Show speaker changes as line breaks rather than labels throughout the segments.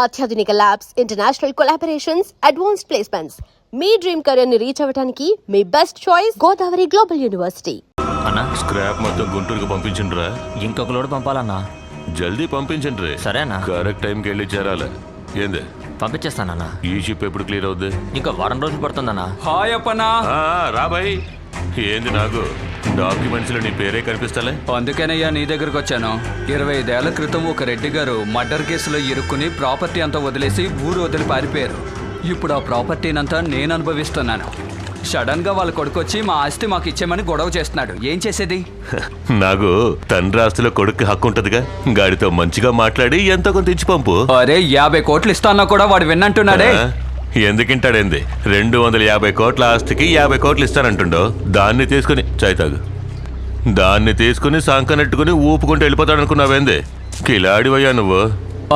అత్యాధునిక labs, international collaborations, advanced placements. మీ dream career ని రీచ్ అవ్వడానికి మీ best choice Godavari global university.
అన్నా, స్క్రాప్ మొత్తం గుంటూరుకు పంపించండిరా.
ఇంకొక లోడ్ పంపాలన్నా.
జల్దీ పంపించండి.
సరేనా?
కరెక్ట్ టైంకి వెళ్ళి చేరాలి. ఏంది
పంపించేస్తానన్నా.
ఈ షిప్ ఎప్పుడు క్లియర్ అవుద్ది?
ఇంకా వారం రోజులు పడుతుందన్నా.
హాయ్ అప్పనా.
రాబాయ్. ఏంది నాకు డాక్యుమెంట్స్ లో నీ పేరే కనిపిస్తలే?
అందుకేనయ్యా నీ దగ్గరకు వచ్చాను. 25 ఏళ్ల క్రితం ఒక రెడ్డి గారు మర్డర్ కేసులో ఇరుక్కుని ప్రాపర్టీ అంతా వదిలేసి ఊరు వదిలి పారిపోయారు. ఇప్పుడు ఆ ప్రాపర్టీనంతా నేను అనుభవిస్తున్నాను. సడన్ గా వాళ్ళ కొడుకు వచ్చి మా ఆస్తి మాకు ఇచ్చేమని గొడవ చేస్తున్నాడు. ఏం చేసేది?
నాకు తండ్రి ఆస్తిలో కొడుకు హక్కు ఉంటదిగా. గాడితో మంచిగా మాట్లాడి ఎంతో కొంత ఇచ్చి పంపు.
అరే 50 కోట్లు ఇస్తానా కూడా వాడు విన్నంటున్నాడే.
ఎందుకింటాడేంది? 250 కోట్ల ఆస్తికి 50 కోట్లు ఇస్తానంటుండో. దాన్ని తీసుకుని చాయ్తాగు. దాన్ని తీసుకుని సంకనెట్టుకుని ఊపుకుంటూ వెళ్ళిపోతాడు అనుకున్నావేంది? కిలాడివయ్యా నువ్వు.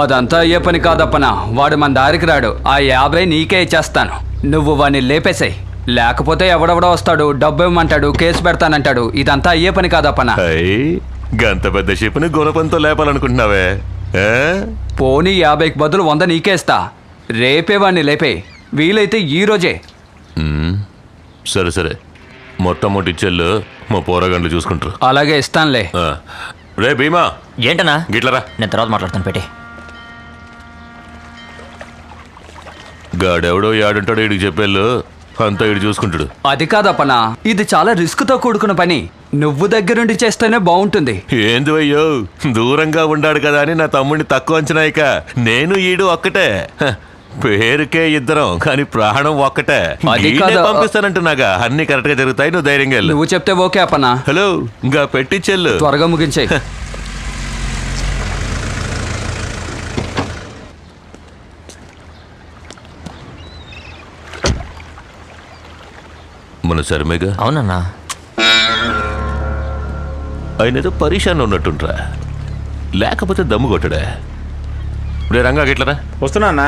అదంతా అయ్యే పని కాదప్పనా. వాడు మన దారికి రాడు. ఆ 50 నీకే ఇచ్చేస్తాను. నువ్వు వాడిని లేపేసాయి. లేకపోతే ఎవడెవడో వస్తాడు, డబ్బు ఇవ్వమంటాడు, కేసు పెడతానంటాడు. ఇదంతా అయ్యే పని కాదప్పనా.
గంత పెద్ద షిప్ని గుణపంతో లేపాలనుకుంటున్నావే?
పోనీ 50కి బదులు 100 నీకే ఇస్తా. రేపే వాడిని లేపే, వీలైతే ఈ రోజే.
సరే సరే, మొత్తం మొట్టి ఇచ్చేళ్ళు మా పోరగండ్లు చూసుకుంటారు.
అలాగే ఇస్తానులే.
రే భీమా.
ఏంటన్నా?
గిట్లరా.
నేను తర్వాత మాట్లాడతాను. పెట్టి
గాడెవడో యాడుంటాడో ఇడికి చెప్పేళ్ళు అంతా ఇడు చూసుకుంటాడు.
అది కాదప్పనా, ఇది చాలా రిస్క్ తో కూడుకున్న పని. నువ్వు దగ్గరుండి చేస్తేనే బాగుంటుంది.
ఏంది అయ్యో, దూరంగా ఉండాడు కదా అని నా తమ్ముడిని తక్కువ అంచనా. ఇక నేను ఈడు ఒక్కటే. పేరుకే ఇద్దరం కానీ ప్రాణం ఒక్కటే. పంపిస్తానంటున్నాగా. అన్ని కరెక్ట్ గా జరుగుతాయి. నువ్వు ధైర్యంగా వెళ్ళు.
నువ్వు చెప్తే ఓకే అప్పనా.
హలో, ఇంకా పెట్టించెళ్ళు.
త్వరగా ముగించే.
మన శర్మేగా.
అవునన్నా.
ఆయన ఏదో పరీక్షాన్ని ఉన్నట్టుండ్రా, లేకపోతే దమ్ము కొట్టడా? రే రంగా గిట్లరా.
వస్తున్నా అన్న.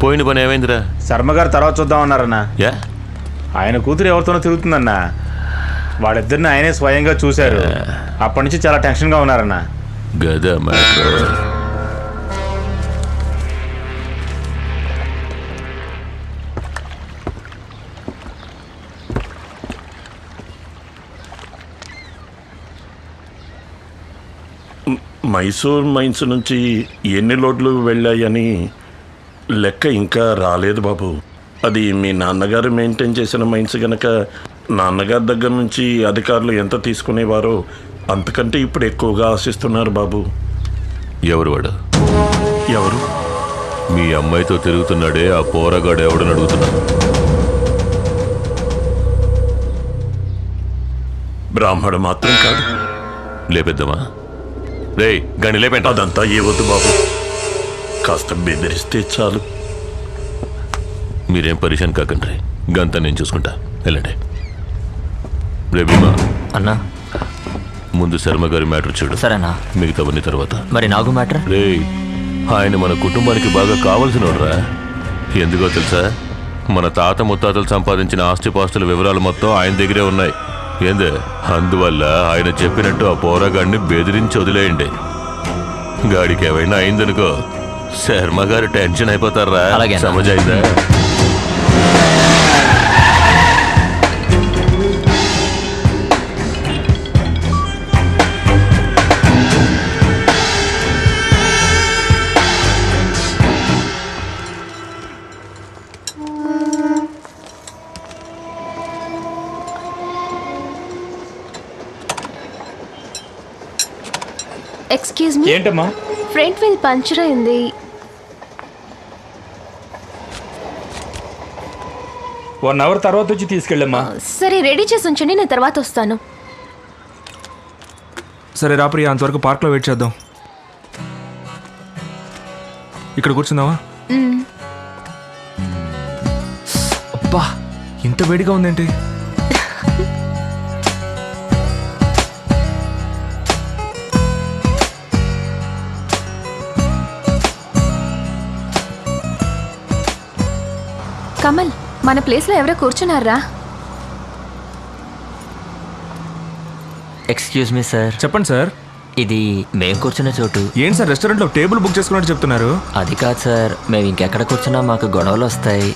పోయిన పని ఏమైందిరా?
శర్మ గారు తర్వాత చూద్దామన్నారన్నా.
యా,
ఆయన కూతురు ఎవరితోనో తిరుగుతుందన్నా. వాళ్ళిద్దరిని ఆయనే స్వయంగా చూశారు. అప్పటి నుంచి చాలా టెన్షన్గా ఉన్నారన్నా.
గదా మ్యాటర్.
మైసూర్ మైన్స్ నుంచి ఎన్ని లోడ్లు వెళ్ళాయని లెక్క ఇంకా రాలేదు బాబు. అది మీ నాన్నగారు మెయింటైన్ చేసిన మైన్స్ గనక నాన్నగారి దగ్గర నుంచి అధికారులు ఎంత తీసుకునేవారో అంతకంటే ఇప్పుడు ఎక్కువగా ఆశిస్తున్నారు బాబు.
ఎవరు వాడు?
ఎవరు?
మీ అమ్మాయితో తిరుగుతున్నాడే ఆ పోరగాడు ఎవడని అడుగుతున్నా.
బ్రాహ్మడు మాత్రం కాదు.
లేపెద్దామా? రే గని లేపేంట.
అదంతా ఏ వద్దు బాబు, కాస్త బెదిరిస్తే చాలు.
మీరేం పరిశాన్ కాకండి. గంతా నేను చూసుకుంటా. వెళ్ళండి. రే భీమా
అన్నా,
ముందు శర్మ గారి మ్యాటర్ చూడు.
సరేనా?
మిగతావన్నీ తర్వాత.
మరి నాగు మ్యాటర్?
రే, ఆయన మన కుటుంబానికి బాగా కావాల్సినోడ్రా. ఎందుకో తెలుసా? మన తాత ముత్తాతలు సంపాదించిన ఆస్తిపాస్తుల వివరాలు మొత్తం ఆయన దగ్గరే ఉన్నాయి. ఏందే? అందువల్ల ఆయన చెప్పినట్టు ఆ పోరాగాడిని బెదిరించి వదిలేయండి. గాడికి ఏమైనా అయిందనుకో శర్మ గారు టెన్షన్ అయిపోతారా. సమజైందా?
Excuse me.
ఏంటమ్మా?
ఫ్రంట్ వీల్ పంచర్ అయింది.
వన్ అవర్ తర్వాత వచ్చి తీసుకెళ్ళమ్మా.
సరే, రెడీ చేసి ఉంచండి, నేను తర్వాత వస్తాను.
సరే రా ప్రియా, అంతవరకు పార్క్లో వెయిట్ చేద్దాం. ఇక్కడ కూర్చుందావా? అబ్బా, ఇంత వేడిగా ఉందేంటి?
కమల్, మన ప్లేస్లో ఎవరో కూర్చున్నారా?
Excuse me sir.
చెప్పండి సార్.
ఇది మేం కూర్చునే చోటు.
ఏంటి సార్ రెస్టారెంట్లో టేబుల్ బుక్ చేసుకున్నట్టు చెప్తున్నారు?
అది కాదు సార్, మేము ఇంకెక్కడ కూర్చున్నా మాకు గొడవలు వస్తాయి.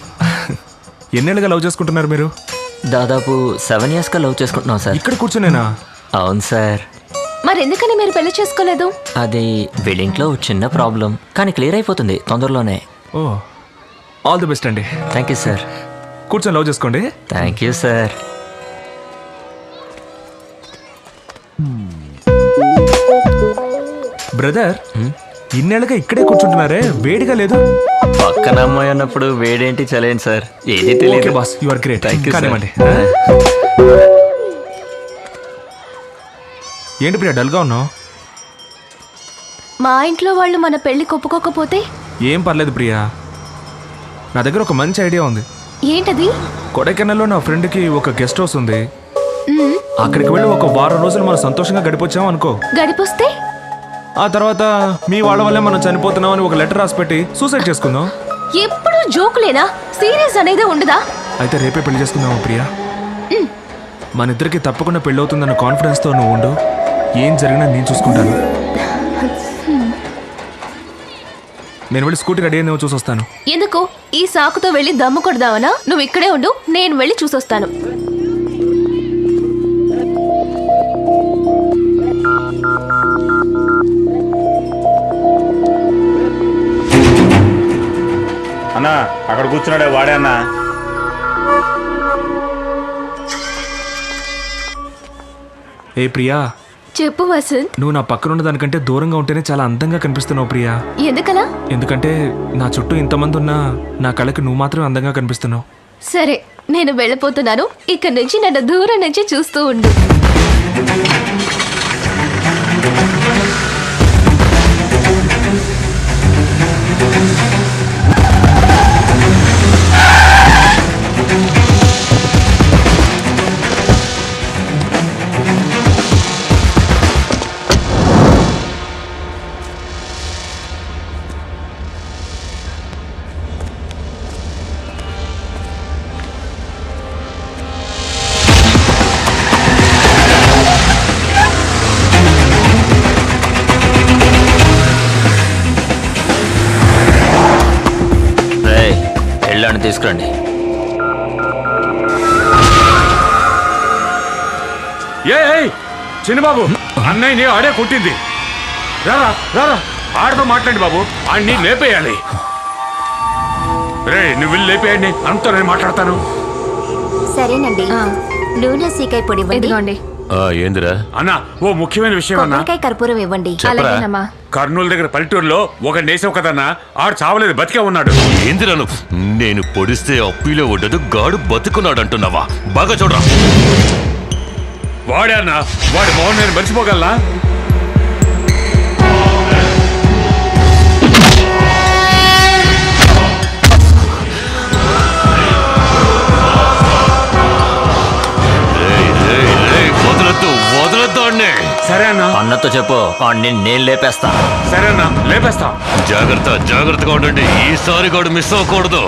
ఎన్నేళ్ళుగా లవ్ చేసుకుంటున్నారు మీరు?
దాదాపు 7 yearsగా లవ్ చేసుకుంటున్నాం సార్.
ఇక్కడ కూర్చునేనా?
అవును సార్.
మరి ఎందుకని మీరు పెళ్లి చేసుకోలేదు?
అది వీళ్ళింట్లో చిన్న ప్రాబ్లం, కానీ క్లియర్ అయిపోతుంది తొందరలోనే.
ఓ, ఆల్ ది బెస్ట్ అండి.
Thank you sir.
కూర్చొని లవ్ చేసుకోండి.
Thank you sir.
బ్రదర్, ఇన్నేళ్ళుగా ఇక్కడే కూర్చుంటున్నారే, వేడిగా లేదు?
పక్కన అమ్మాయి అన్నప్పుడు వేడేంటి చలేండి సార్, ఏది
ఓకే
తెలియదు.
Boss, you are great.
Thank you sir.
కానివ్వండి. ఏంటి ప్రియా డల్గా ఉన్నావు?
మా ఇంట్లో వాళ్ళు మన పెళ్లి ఒప్పుకోకపోతే?
ఏం పర్లేదు ప్రియా, నా దగ్గర ఒక మంచి ఐడియా ఉంది.
ఏంటది?
కొడైకెనాల్లో నా ఫ్రెండ్కి ఒక గెస్ట్ హౌస్ ఉంది. అక్కడికి వెళ్ళి ఒక వారం రోజులు మనం సంతోషంగా గడిపొచ్చాం అనుకో.
గడిపొస్తే?
ఆ తర్వాత మీ వాళ్ళ వల్లే మనం చనిపోతున్నాం అని ఒక లెటర్ రాసి పెట్టి సూసైడ్ చేసుకుందాం.
ఎప్పుడు జోకులేనా? సీరియస్ అనేది ఉండదా?
అయితే రేపే పెళ్లి చేసుకుందామా ప్రియా? మన ఇద్దరికి తప్పకుండా పెళ్ళి అవుతుందన్న కాన్ఫిడెన్స్తో నువ్వు ఉండు, ఏం జరిగినా నేను చూసుకుంటాను. నేను వెళ్ళి స్కూటీ రెడీ అయిందేమో చూసొస్తాను.
ఎందుకు? ఈ సాకుతో వెళ్ళి దమ్ము కొడదావనా? నువ్వు ఇక్కడే ఉండు, నేను వెళ్ళి చూసొస్తాను.
అన్నా అక్కడ కూర్చున్నాడే వాడే అన్నా.
ఏ ప్రియా,
చెప్పు వసంత్.
నువ్వు నా పక్కన ఉన్న దానికంటే దూరంగా ఉంటేనే చాలా అందంగా కనిపిస్తున్నావు ప్రియా.
ఎందుకలా?
ఎందుకంటే నా చుట్టూ ఇంతమంది ఉన్నా నా కళ్ళకి నువ్వు మాత్రమే అందంగా కనిపిస్తున్నావు.
సరే, నేను వెళ్ళిపోతున్నాను. ఇక్కడ నుంచి నన్ను దూరం నుంచి చూస్తూ ఉండు.
వెళ్ళండి, తీసుకురండి.
చిన్నబాబు, అన్నయ్యని ఆడే కొట్టింది. రారా రారా, ఆడతో మాట్లాడి బాబు, ఆడిని లేపేయాలి. రే నువ్వు వెళ్ళి లేపేయండి, అంతా నేను మాట్లాడతాను.
సరేనండి. నూనె సీకాయ పొడి ఇవ్వండి.
ఏందిరా
అన్న, ఓ ముఖ్యమైన విషయం అన్న.
కొబ్బరికాయ కర్పూరం ఇవ్వండి.
చెప్పరా?
కర్నూలు దగ్గర పల్లెటూరులో ఒక నేసేవు కదన్నా, ఆడు చావలేదు, బతికే ఉన్నాడు.
ఏందిరాను, నేను పొడిస్తే అప్పిలో ఉండదు, గాడు బతుకున్నాడు అంటున్నావా? బాగా చూడరా.
వాడే అన్న, వాడి మోహన్ నేను మర్చిపోగలనా?
వదలొద్దు అన్నే.
సరే అన్న.
అన్నతో చెప్పు, అన్ని నేను లేపేస్తా.
సరే అన్న, లేపేస్తా.
జాగ్రత్తగా ఉండండి, ఈసారి గాడు మిస్ అవ్వకూడదు.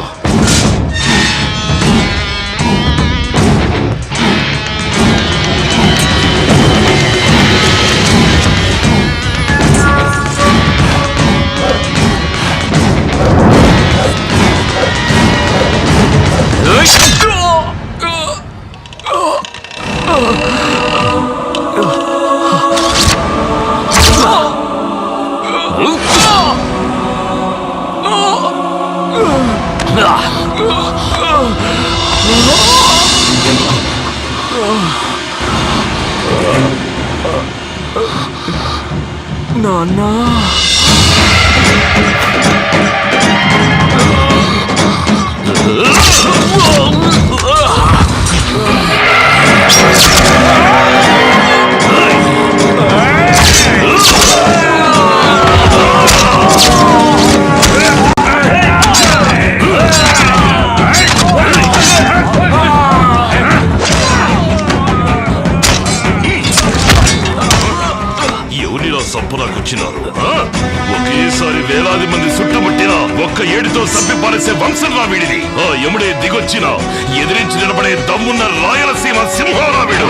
నాన్నా,
సంపురాకొచ్చినారు. ఒకేసారి వేలాది మంది చుట్టుముట్టిన ఒక్క ఏడుతో సభ్య పారేసే వంశంలా వీడిది. ఆ యముడే దిగొచ్చిన ఎదిరించి నిలబడే దమ్మున్న రాయలసీమ సింహారా వీడు.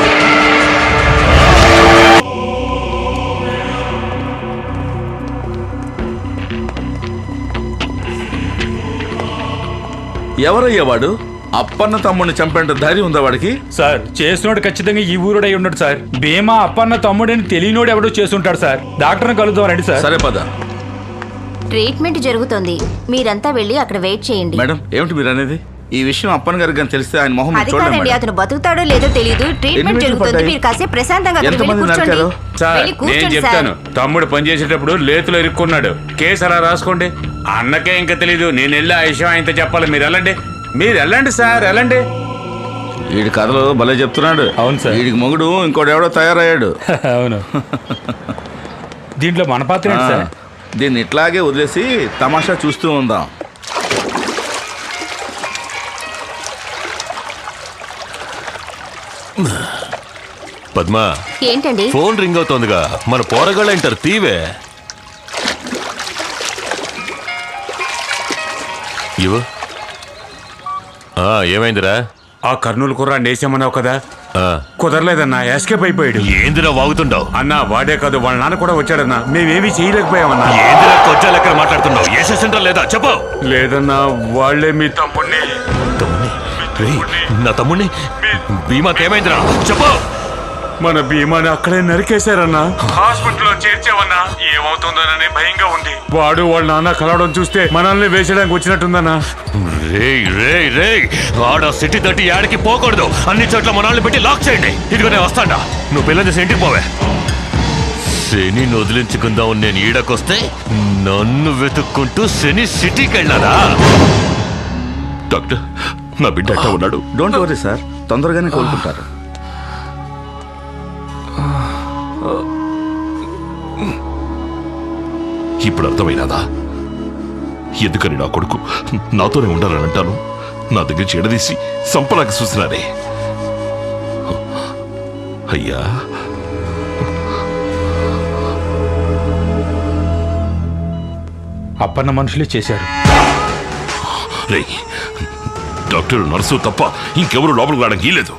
ఎవరయ్యా వాడు? అప్పన్న తమ్ముడిని చంపేంత ధైర్యం ఉందా వాడికి?
సార్ చేసినోడు ఖచ్చితంగా ఈ ఊరుడై ఉన్నాడు సార్. భీమా అప్పన్న తమ్ముడని తెలియనోడు ఎవడో చేస్తుంటాడు సార్. డాక్టర్ని కలుద్దాం రండి సార్.
సరే పద.
ట్రీట్మెంట్ జరుగుతోంది, మీరంతా వెళ్ళి అక్కడ వెయిట్ చేయండి.
మేడం ఏమిటి మీరు అనేది? ఈ విషయం అప్పన్న గారికి కానీ తెలిస్తే ఆయన మొహం
అది
చూడండి
కాదండి,
మేడం.
అతను బతుకుతాడో లేదో తెలియదు. ట్రీట్మెంట్
ఎన్ని
జరుగుతుంది,
పడ్డాయి?
మీరు కాసేపు ప్రశాంతంగా అక్కడ వెళ్ళి
ఎంతమంది
కూర్చోండి.
నరికారు?
సార్
వెళ్ళి
నేను
కూర్చోండి
చెప్తాను.
సార్.
తమ్ముడు పనిచేసేటప్పుడు లేతులో ఇరుక్కున్నాడు. కేసు అలా రాసుకోండి. అన్నకే ఇంకా తెలీదు. నేను వెళ్ళి ఆ విషయం ఆయనతో చెప్పాలి. మీరు వెళ్ళండి సార్, వెళ్ళండి.
వీడి కథలు భలే చెప్తున్నాడు.
అవును సార్.
వీడికి మొగుడు ఇంకోటి ఎవడో తయారయ్యాడు.
అవును. దీంట్లో మన పాత్ర ఏంటి సార్?
దీన్ని ఇట్లాగే వదిలేసి తమాషా చూస్తూ ఉందాం.
పద్మా,
ఏంటండి?
ఫోన్ రింగ్ అవుతోందిగా. మన పోరగాళ్ళు అంటారు తీవే. ఇవ్వు. ఏమైందిరా?
ఆ కర్నూలు కుర్రాన్ని వేసామన్నావు కదా,
ఆ,
కుదరలేదన్నా. ఎస్కేప్ అయిపోయాడు.
ఏందిరా వాగుతుండవు?
అన్నా వాడే కాదు, వాళ్ళ నాన్న కూడా వచ్చాడన్నా. మేమేమీ చేయలేకపోయామన్నా.
ఏందిరా కొంచెం లెక్కన మాట్లాడుతున్నావు? ఏసేసిండ్రా లేదా చెప్పు.
లేదన్నా, వాళ్ళే మీ తమ్ముడిని.
తమ్ముణ్ణి? రేయ్, నా తమ్ముణ్ణి భీమాకేమైందిరా చెప్పు.
మన భీమాని అక్కడే నరికేశారన్నా. హాస్పిటల్లో చేర్చావన్నా. ఏమవుతుందోనని భయంగా ఉంది. వాడు వాళ్ళ నాన్న కలవడం చూస్తే మనల్ని వేసేయడానికి వచ్చినట్టుందన్నా.
రేయ్ ఆడ సిటీ తట్టి యాడికి పోకూడదు. అన్ని చోట్ల మనల్ని పెట్టి లాక్ చేయండి. ఇదిగో నేను వస్తాడా. నువ్వు పిల్లలు చేసి ఇంటికి పోవే. శని వదిలించుకుందాం నేను ఈడకొస్తే నన్ను వెతుక్కుంటూ శని సిటీకి వెళ్ళారా? డాక్టర్, నా బిడ్డ అట్ట ఉన్నాడు.
డోంట్ వరీ సార్, తొందరగానే కోలుకుంటారు.
ఇప్పుడు అర్థమైనదా ఎందుకని నా కొడుకు నాతోనే ఉండాలని అంటాను? నా దగ్గర చెడదీసి సంపలాకి చూసినారే. అయ్యా,
అప్పన్న మనుషులే చేశారు.
రేయ్, డాక్టర్ నర్సు తప్ప ఇంకెవరు లోపలికి రావడానికి లేదు.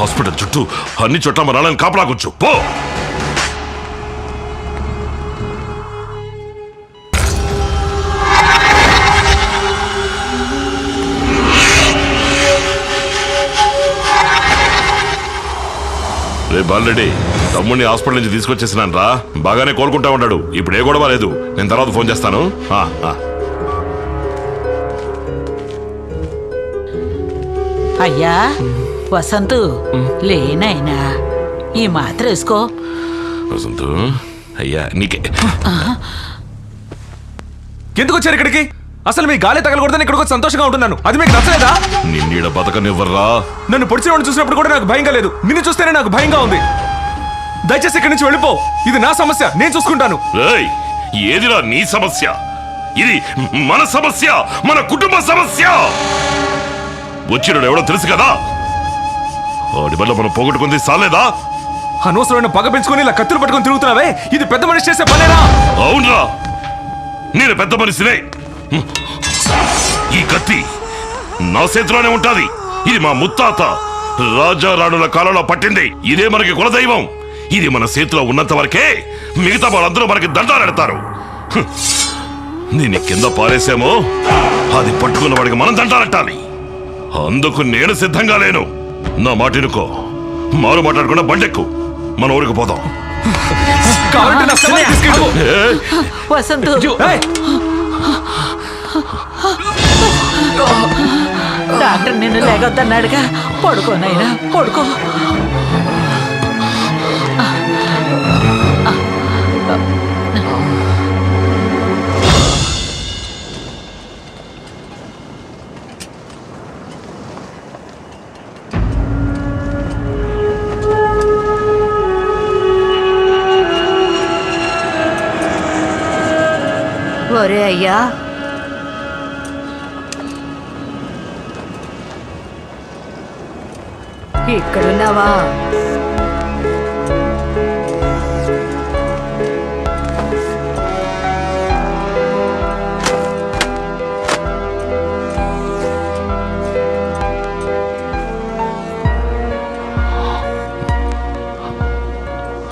హాస్పిటల్ చుట్టూ అన్ని చోట్ల మన నాన్నని కాపలాకొచ్చు. పో. రే బాలరెడ్డి, తమ్ముడిని హాస్పిటల్ నుంచి తీసుకొచ్చేసినాను రా. బాగానే కోలుకుంటా ఉన్నాడు. ఇప్పుడు ఏ గొడవ లేదు. నేను తర్వాత ఫోన్ చేస్తాను.
అయ్యా వసంతు, లేనైనా ఈ మాత్ర వేసుకో.
వసంతు, అయ్యా నీకే.
ఎందుకు వచ్చారు ఇక్కడికి? అసలు మీ గాలి తగలకూడదని ఇక్కడికి వచ్చి సంతోషంగా ఉంటున్నాను. అది మీకు నచ్చలేదా?
నిన్నీడ బతకనివ్వర్రా.
నన్ను పొడిచిన వాడిని చూసినప్పుడు కూడా నాకు భయంగా లేదు. నిన్ను చూస్తేనే నాకు భయంగా ఉంది. దయచేసి ఇక్కడి నుంచి వెళ్ళిపో. ఇది నా సమస్య, నేను చూసుకుంటాను.
ఏయ్, ఏదిరా నీ సమస్య? ఇది మన సమస్య, మన కుటుంబ సమస్య. వచ్చినాడు ఎవడో తెలుసు కదా. వాడి వల్ల మనం పోగొట్టుకుంది సాలేదా?
అనవసరమైన పగ పెంచుకొని ఇలా కత్తులు పట్టుకొని తిరుగుతున్నావే, ఇది పెద్ద మనిషి చేసే పనేనా?
అవునరా, నేను పెద్ద మనిషినే. ఈ కత్తి నా చేతిలోనే ఉంటాది. ఇది మా ముత్తాత రాజా రాణుల కాలంలో పట్టింది. ఇదే మనకి కులదైవం. ఇది మన చేతిలో ఉన్నంత వరకే మిగతా వాళ్ళందరూ మనకి దండాలెడతారు. దీన్ని కింద పారేసామో అది పట్టుకున్న వాడికి మనం దండాలెట్టాలి. అందుకు నేను సిద్ధంగా లేను. నా మాటినుకో. మారు మాట్లాడకుండా బండెక్కు, మన ఊరికి పోదాం.
వసంతు, డాక్టర్ నిన్ను లేకొద్దన్నాడుగా. పడుకోనైనా పడుకో.
ఒరే అయ్యా, ఇక్కడున్నావా?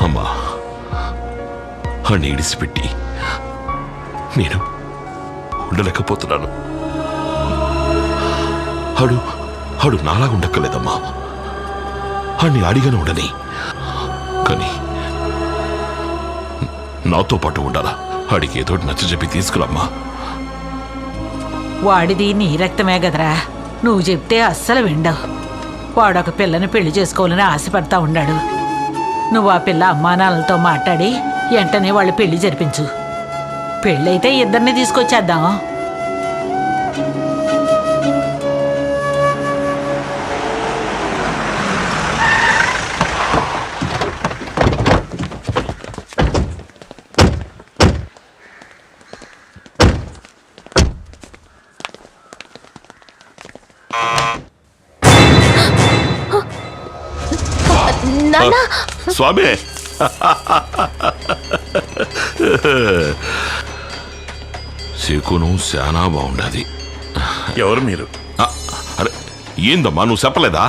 అమ్మా, అన్ని ఇడిసిపెట్టి నేను ఉండలేకపోతున్నాను.
ఆడు నాలా ఉండక్కర్లేదమ్మా. ఆడిని అడిగానే ఉండని, కానీ నాతో పాటు ఉండాలా. ఆడికి ఏదో నచ్చ చెప్పి తీసుకురమ్మా.
వాడిది నీ రక్తమే కదరా, నువ్వు చెప్తే అస్సలు విండవు. వాడొక పిల్లని పెళ్లి చేసుకోవాలని ఆశపడతా ఉన్నాడు. నువ్వు ఆ పిల్ల అమ్మానాన్నలతో మాట్లాడి వెంటనే వాళ్ళు పెళ్లి జరిపించు. పెళ్ళైతే ఇద్దరిని తీసుకొచ్చేద్దాం.
స్వామి, శకునం శానా బాగుండది.
ఎవరు మీరు?
అరే ఏందమ్మా, నువ్వు చెప్పలేదా?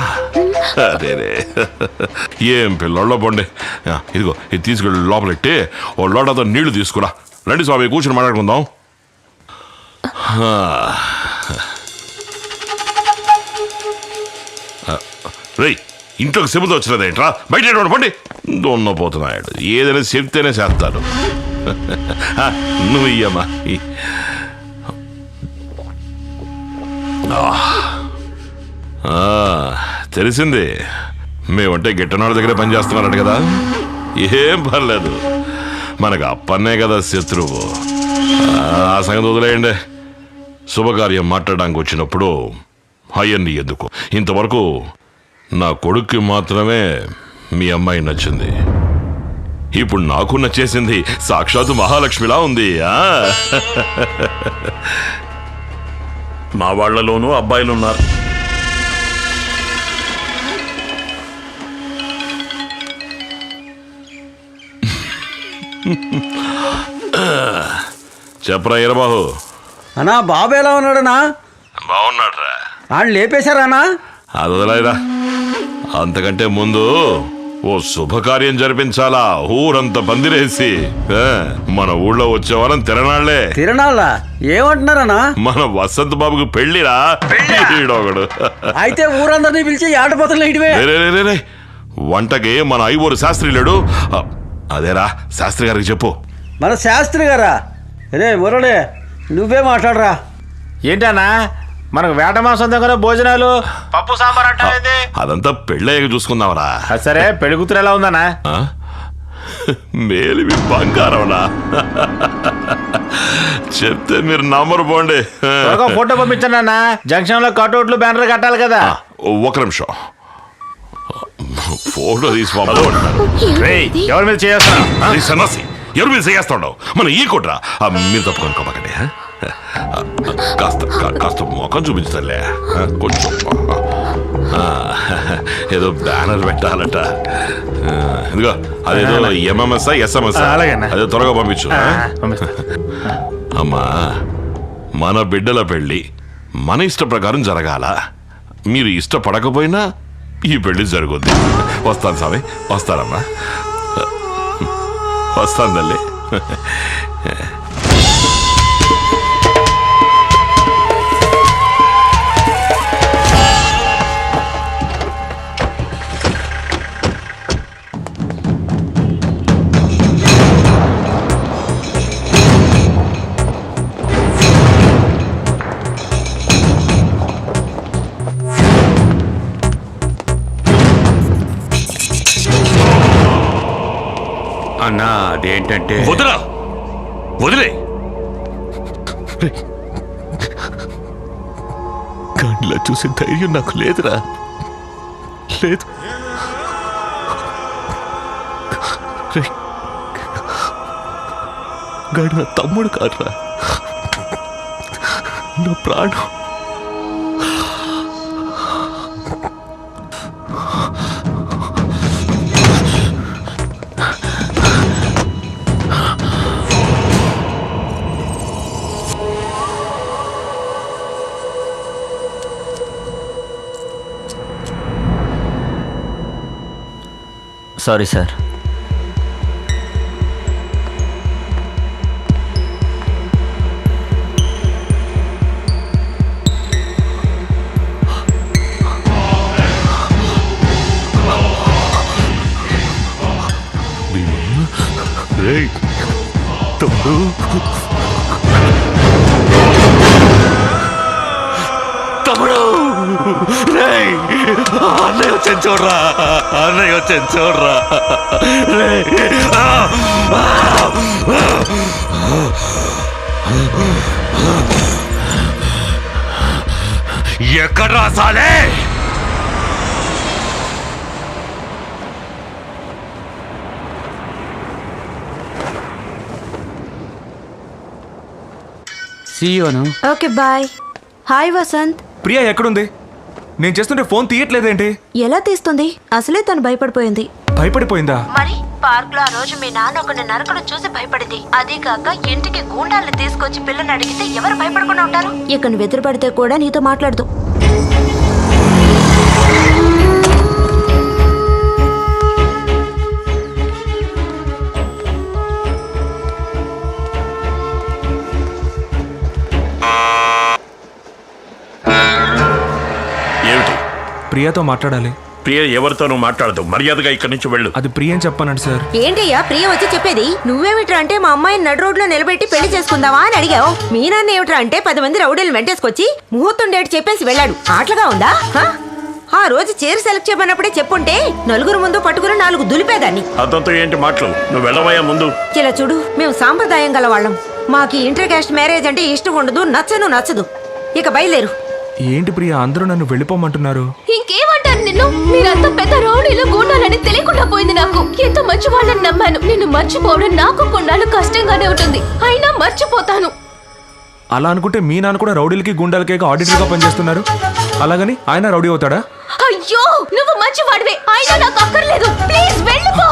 అదే ఏం పిల్లల్లో బండి. ఇదిగో ఇది తీసుకెళ్ళి లోపలెట్టి ఓ లోటతో నీళ్లు తీసుకురా. రండి స్వామి, కూర్చొని మాట్లాడుకుందాం. రేయ్, ఇంట్లోకి చెబుతూ వచ్చినదేంట్రా? బయట పండి దొన్నపోతున్నాడు. ఏదైనా చెప్తేనే చేస్తాను. నువ్వు ఇయ్యమ్మా. తెలిసింది, మేమంటే గిట్టనాళ్ళ దగ్గర పనిచేస్తున్నారట కదా. ఏం పర్లేదు, మనకు అప్పన్నే కదా శత్రువు. ఆ సంగతి వదిలేయండి. శుభకార్యం మాట్లాడడానికి వచ్చినప్పుడు అయ్యన్ని ఎందుకు? ఇంతవరకు నా కొడుక్కి మాత్రమే మీ అమ్మాయి నచ్చింది. ఇప్పుడు నాకు నచ్చేసింది. సాక్షాత్తు మహాలక్ష్మిలా ఉంది.
మా వాళ్లలోనూ అబ్బాయిలున్నారు.
చెప్పరా ఈరబాబు.
అన్నా బాబు ఎలా ఉన్నాడనా?
బాగున్నాడ్రా.
వాళ్ళు లేపేశారానా?
అది వదిలేరా. అంతకంటే ముందు ఓ శుభకార్యం జరిపించాలా. ఊరంతా పందిరేసి మన ఊళ్ళో వచ్చేవాళ్ళని తిరణాళ్లే.
తిరణాళ్ళ ఏమంటున్నారనా?
మన వసంత్ బాబుకి పెళ్లిరా. ఈడొకడు.
అయితే ఊరందరినీ పిలిచి ఆటపోతలు ఇటువే.
వంటకి మన ఐవోరు శాస్త్రి లేడు. అదేరా, శాస్త్రి గారికి చెప్పు.
మన శాస్త్రి గారా? రే మురళి, నువ్వే మాట్లాడరా.
ఏంటన్నా మనకు వేట మాసం దగ్గర భోజనాలు, పప్పు సాంబార్ అంటే
అదంతా పెళ్ళయ్యాక చూసుకుందామరా.
సరే, పెళ్లి కూతురు ఎలా ఉందన్నా?
మేలివి బంగారంనా. చెప్తే మీరు నమ్మరు పోండి.
ఫోటో పంపించండి అన్న. జంక్షన్ లో కట్అవుట్లు బ్యానర్ కట్టాలి కదా.
ఒక నిమిషం, ఫోటో తీసి
ఎవరి మీద చేస్తున్నా?
సన్నాసి, ఎవరి మీద చేస్తాడు? మన ఈ కొట్రా. మీరు తప్పుకొనుకోమాకండి. కాస్త మొఖం చూపించలే. కొంచెం ఏదో బ్యానర్ పెట్టాలట. ఇదిగో అదేదో ఎంఎంఎస్ ఎస్ఎంఎస్ అదే త్వరగా పంపించు. అమ్మా, మన బిడ్డల పెళ్ళి మన ఇష్ట ప్రకారం జరగాల. మీరు ఇష్టపడకపోయినా ఈ పెళ్లి జరుగుద్ది. వస్తాను స్వామి, వస్తానమ్మా, వస్తాను తల్లి.
అన్నా అదేంటంటే
వదిలే. గాడిలా చూసే ధైర్యం నాకు లేదురా, లేదు. గాడి నా తమ్ముడు కాదురా, నా ప్రాణం.
Sorry sir.
తమ్ముడు రేయ్, అన్నయ్య వచ్చాను చూడరా, అన్నయ్య వచ్చాను చూడరా రేయ్. ఎక్కడ్రా సాలే?
సీయోను.
Okay bye. Hi Vasanth.
Priya ఎక్కడుంది? నేను చేస్తుంటే ఫోన్ తీయట్లేదేంటి?
ఎలా తీస్తుంది? అసలే తను భయపడిపోయింది.
భయపడిపోయిందా?
మరి పార్క్ లో ఆ రోజు మీ నాన్న ఒకరిని నరకడం చూసి భయపడింది. అదే కాక ఇంటికి గూండాల్ని తీసుకొచ్చి పిల్లని అడిగితే ఎవరు భయపడకుండా ఉంటారు? ఇక నువ్వు ఎదురుపడితే కూడా నీతో మాట్లాడదు.
ఏమిటి?
ప్రియాతో మాట్లాడాలి.
ప్రియ ఎవరితోనూ మాట్లాడదు, మర్యాదగా ఇక్కడి నుంచి వెళ్ళు.
అది ప్రియ అని చెప్పానండి సార్.
ఏంటయ్యా ప్రియ వచ్చి చెప్పేది? నువ్వేమిట్రా అంటే మా అమ్మాయిని నడు రోడ్లో నిలబెట్టి పెళ్లి చేసుకుందావా అని అడిగావు. మీ నాన్న ఏమిట్రా అంటే 10 మంది రౌడీలు వెంటేసుకొచ్చి ముహూర్తం డేట్ చెప్పేసి వెళ్ళాడు. ఆటలుగా ఉందా? ఆ రోజు చీర సెలెక్ట్ చేయమన్నప్పుడే చెప్పుంటే నలుగురు ముందు పట్టుకుని 4 దులిపేదాన్ని.
అతనితో ఏంటి మాటలు? నువ్వు వెళ్ళవయ్యా ముందు.
ఇలా చూడు, మేము సాంప్రదాయం గల వాళ్ళం. మాకు ఇంటర్ కాస్ట్ మ్యారేజ్ అంటే ఇష్టం ఉండదు, నచ్చదు. ఇక బయలుదేరు.
ఏంటి ప్రియా, అందరూ నన్ను వెళ్ళిపోమంటున్నారు?
ఇంకేమంటారు నిన్ను? మీరంతా పెద్ద రౌడీలు గూండాలని తెలియకుండా పోయింది నాకు. ఎంత మంచి వాళ్ళని నమ్మాను. నిన్ను మర్చిపోవడం నాకు కొన్నాళ్ళు కష్టంగానే ఉంటుంది, అయినా మర్చిపోతాను.
అలా అనుకుంటే మీ నాన్న కూడా రౌడీలకి గుండాలకే ఆడిటర్గా పనిచేస్తున్నారు. అలాగని ఆయన రౌడీ అవుతాడా?
అయ్యో, నువ్వు మంచివాడివే, అయినా నాకు అక్కర్లేదు. ప్లీజ్ వెళ్ళిపో.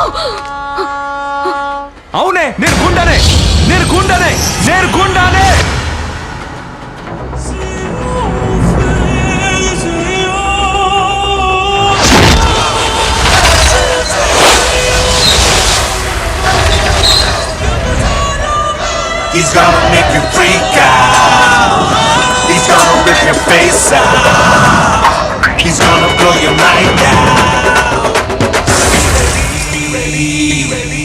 అవునే, నేను గుండానే.
He's gonna make you freak out. He's gonna rip your face out. He's gonna blow your mind out. Be ready, be ready.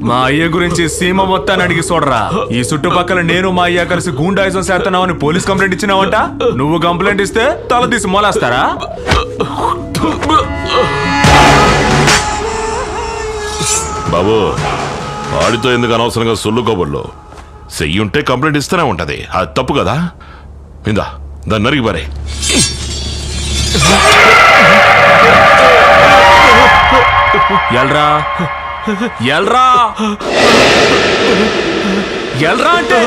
మా అయ్య గురించి సీమ మొత్తాన్ని అడిగి చూడరా. ఈ చుట్టుపక్కల నేను మా అయ్య కలిసి గూండాయిజం చేస్తున్నావని పోలీస్ కంప్లైంట్ ఇచ్చినావంట. నువ్వు కంప్లైంట్ ఇస్తే తల తీసి మొలేస్తారా?
బాబు, వాడితో ఎందుకు అనవసరంగా సొల్లు కబుర్లు? చెయ్యుంటే కంప్లైంట్ ఇస్తూనే ఉంటది, అది తప్పు కదా. ఇందా దాన్ని నరికి పారే.
ఎల్రా ఎల్రా ఎల్రా అంటే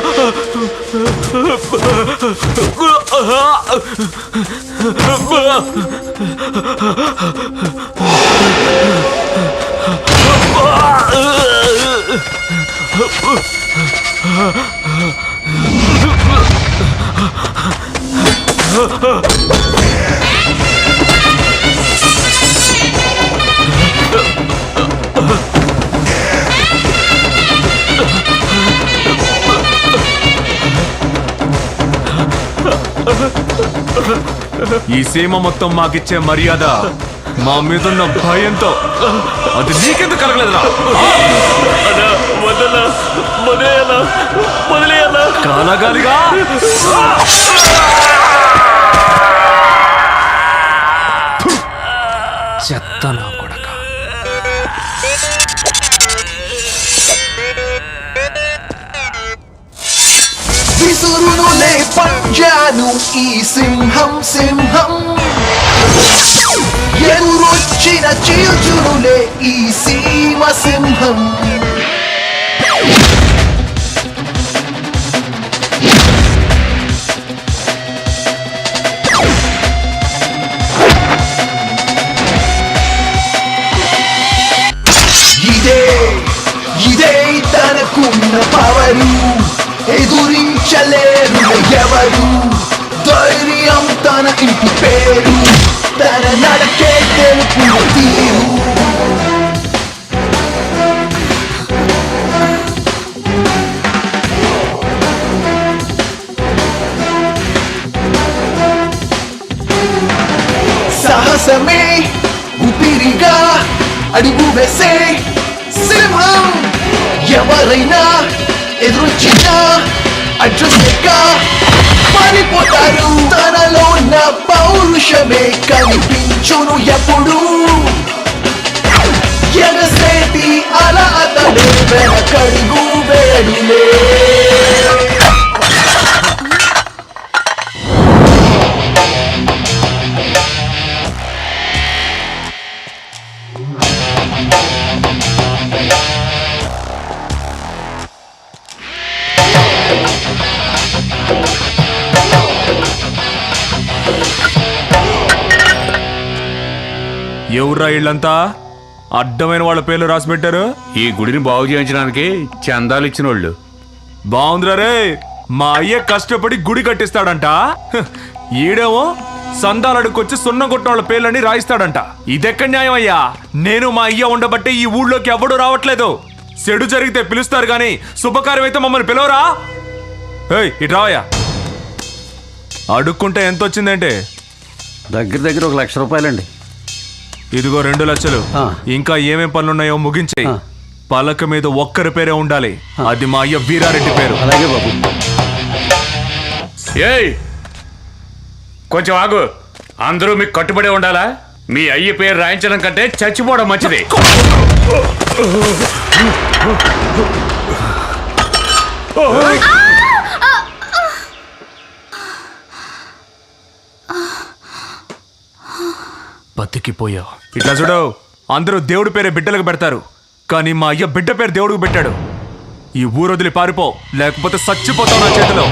ఈ సీమ మొత్తం మాకిచ్చే మర్యాద మా మీదున్న భయంతో అది నీకెందుకు కలగలేదురా? కలగాలిగా. చెత్త నా కొడక.
విసురునులే పంజాను ఈ సింహం సింహం, ఎదురొచ్చిన చీల్చునులే ఈ సీమ సింహం. ఇదే తనకున్న పవరు, ఎదురించలేరు ఎవరు. ధైర్యం తన ఇంటి పేరు, తన నడకే తెలుపు తీరు. సాహసమే ఊపిరిగా అడుగు వేసే సింహం. ఎవరైనా ఎదురొచ్చినా అడ్రస్గా పారిపోతారు. తనలో ఉన్న పౌరుషమే కనిపించును ఎప్పుడు. ఎగసేటి అలా అతడు వెనకడుగు వేడులే.
ఎవర్రా ఇళ్ళంతా అడ్డమైన వాళ్ళ పేర్లు రాసి పెట్టారు?
ఈ గుడిని బాగు చేయించడానికి చందాలు ఇచ్చిన వాళ్ళు.
బాగుందిరా రే, మా అయ్య కష్టపడి గుడి కట్టిస్తాడంట, ఈడేమో సందాలు అడుక్కొచ్చి సున్నం కొట్టిన వాళ్ళ పేర్లని రాయిస్తాడంట. ఇదెక్కడ న్యాయం అయ్యా? నేను మా అయ్య ఉండబట్టే ఈ ఊళ్ళోకి ఎవడూ రావట్లేదు. చెడు జరిగితే పిలుస్తారు గాని శుభకార్యం అయితే మమ్మల్ని పిలవరా? ఏయ్ ఇటు రావయ్యా. అడుక్కుంటే ఎంత వచ్చిందంటే?
దగ్గర దగ్గర 1 లక్ష రూపాయలండి.
ఇదిగో 2 లక్షలు. ఇంకా ఏమేం పనులున్నాయో ముగించాయి. పలక మీద ఒక్కరి పేరే ఉండాలి, అది మా అయ్య వీరారెడ్డి పేరు.
అలాగే బాబు.
ఏయ్ కొంచెం ఆగు. అందరూ మీకు కట్టుబడి ఉండాలా? మీ అయ్య పేరు రాయించడం కంటే చచ్చిపోవడం మంచిది.
బతికిపోయావు. ఇట్లా చూడు, అందరూ దేవుడి పేరే బిడ్డలకు పెడతారు, కానీ మా అయ్య బిడ్డ పేరు దేవుడికి పెట్టాడు. ఈ ఊరు వదిలి పారిపో, లేకపోతే చచ్చిపోతావు నా చేతిలో.